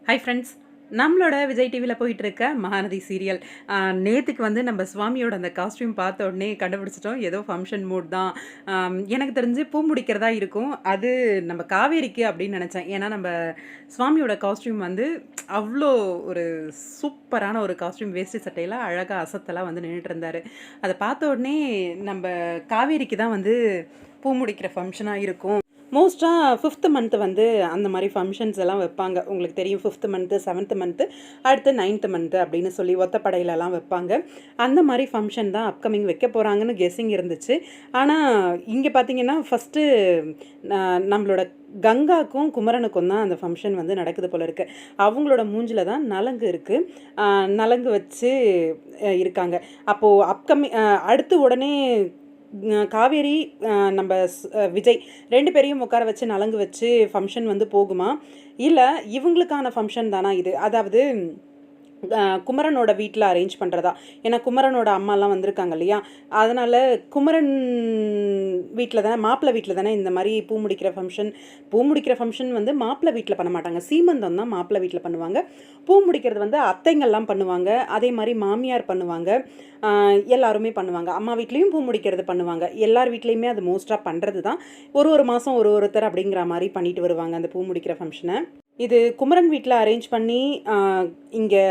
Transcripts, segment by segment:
Hi friends, நம்மளோட விஜய் டிவியில் போயிட்டுருக்க மகாநதி சீரியல் நேற்றுக்கு வந்து நம்ம சுவாமியோட அந்த காஸ்ட்யூம் பார்த்த உடனே கண்டுபிடிச்சிட்டோம். ஏதோ ஃபங்க்ஷன் மூட் தான். எனக்கு தெரிஞ்சு பூ முடிக்கிறதா இருக்கும். அது நம்ம காவேரிக்கு அப்படின்னு நினச்சேன். ஏன்னா நம்ம சுவாமியோட காஸ்ட்யூம் வந்து அவ்வளோ ஒரு சூப்பரான ஒரு காஸ்ட்யூம், வேஷ்டி சட்டையில் அழகாக அசத்தெல்லாம் வந்து நின்றுட்டு இருந்தார். அதை பார்த்த உடனே நம்ம காவேரிக்கு தான் வந்து பூ முடிக்கிற ஃபங்க்ஷனாக இருக்கும். மோஸ்ட்டாக 5th மந்த் வந்து அந்த மாதிரி ஃபங்க்ஷன்ஸ் எல்லாம் வைப்பாங்க. உங்களுக்கு தெரியும், 5th மந்த்து, 7th மந்த்து, அடுத்து 9th மந்த்து அப்படின்னு சொல்லி ஒத்தப்படையிலலாம் வைப்பாங்க. அந்த மாதிரி ஃபங்க்ஷன் தான் அப்கமிங் வைக்க போகிறாங்கன்னு கெஸ்ஸிங் இருந்துச்சு. ஆனால் இங்கே பார்த்தீங்கன்னா ஃபஸ்ட்டு நம்மளோட கங்காக்கும் குமரனுக்கும் தான் அந்த ஃபங்க்ஷன் வந்து நடக்குது போல இருக்குது. அவங்களோட மூஞ்சில் தான் நலங்கு இருக்குது. நலங்கு வச்சு இருக்காங்க. அப்போது அப்கமிங் அடுத்து உடனே காவேரி, நம்ம விஜய் 2 பேரையும் உட்கார வச்சு நலங்கு வச்சு ஃபங்க்ஷன் வந்து போகுமா? இல்லை இவங்களுக்கான ஃபங்க்ஷன் தானா இது? அதாவது குமரனோட வீட்டில் அரேஞ்ச் பண்ணுறதா? ஏன்னா குமரனோட அம்மாலாம் வந்திருக்காங்க இல்லையா? அதனால் குமரன் வீட்டில் தானே, மாப்பிள்ளை வீட்டில் தானே இந்த மாதிரி பூ முடிக்கிற ஃபங்க்ஷன் வந்து மாப்பிள்ளை வீட்டில் பண்ண மாட்டாங்க. சீமந்தம் தான் மாப்பிள்ளை வீட்டில் பண்ணுவாங்க. பூ முடிக்கிறது வந்து அத்தைங்கள்லாம் பண்ணுவாங்க. அதே மாதிரி மாமியார் பண்ணுவாங்க. எல்லாருமே பண்ணுவாங்க. அம்மா வீட்லேயும் பூ முடிக்கிறது பண்ணுவாங்க. எல்லார் வீட்லேயுமே அது மோஸ்ட்டாக பண்ணுறது தான். ஒரு மாதம் ஒருத்தர் அப்படிங்கிற மாதிரி பண்ணிட்டு வருவாங்க அந்த பூ முடிக்கிற ஃபங்க்ஷனை. இது குமரன் வீட்டில் அரேஞ்ச் பண்ணி இங்கே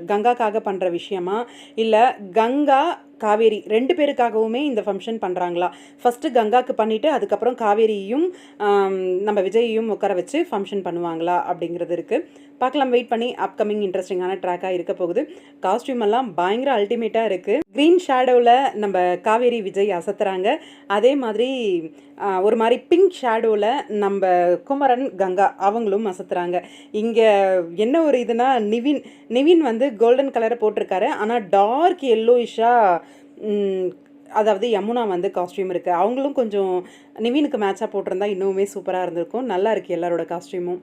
கங்காக்காக பண்ணுற விஷயமா, இல்லை கங்கா காவேரி 2 பேருக்காகவுமே இந்த ஃபங்க்ஷன் பண்ணுறாங்களா? ஃபஸ்ட்டு கங்காவுக்கு பண்ணிவிட்டு அதுக்கப்புறம் காவேரியும் நம்ம விஜயையும் உட்கார வச்சு ஃபங்க்ஷன் பண்ணுவாங்களா அப்படிங்கிறது இருக்குது. பார்க்கலாம், வெயிட் பண்ணி. அப்கமிங் இன்ட்ரெஸ்டிங்கான ட்ராக்காக இருக்க போகுது. காஸ்ட்யூம் எல்லாம் பயங்கர அல்டிமேட்டாக இருக்குது. க்ரீன் ஷேடோவில் நம்ம காவேரி விஜய் அசத்துறாங்க. அதே மாதிரி ஒரு மாதிரி பிங்க் ஷேடோவில் நம்ம குமரன் கங்கா அவங்களும் அசத்துறாங்க. இங்கே என்ன ஒரு இதுனா, நிவின் வந்து கோல்டன் கலரை போட்டிருக்காரு. ஆனால் டார்க் எல்லோயிஷாக, அதாவது யமுனா வந்து காஸ்ட்யூம் இருக்குது. அவங்களும் கொஞ்சம் நிவினுக்கு மேட்சாக போட்டிருந்தா இன்னுமே சூப்பராக இருந்திருக்கும். நல்லா இருக்குது எல்லாரோட காஸ்ட்யூமும்.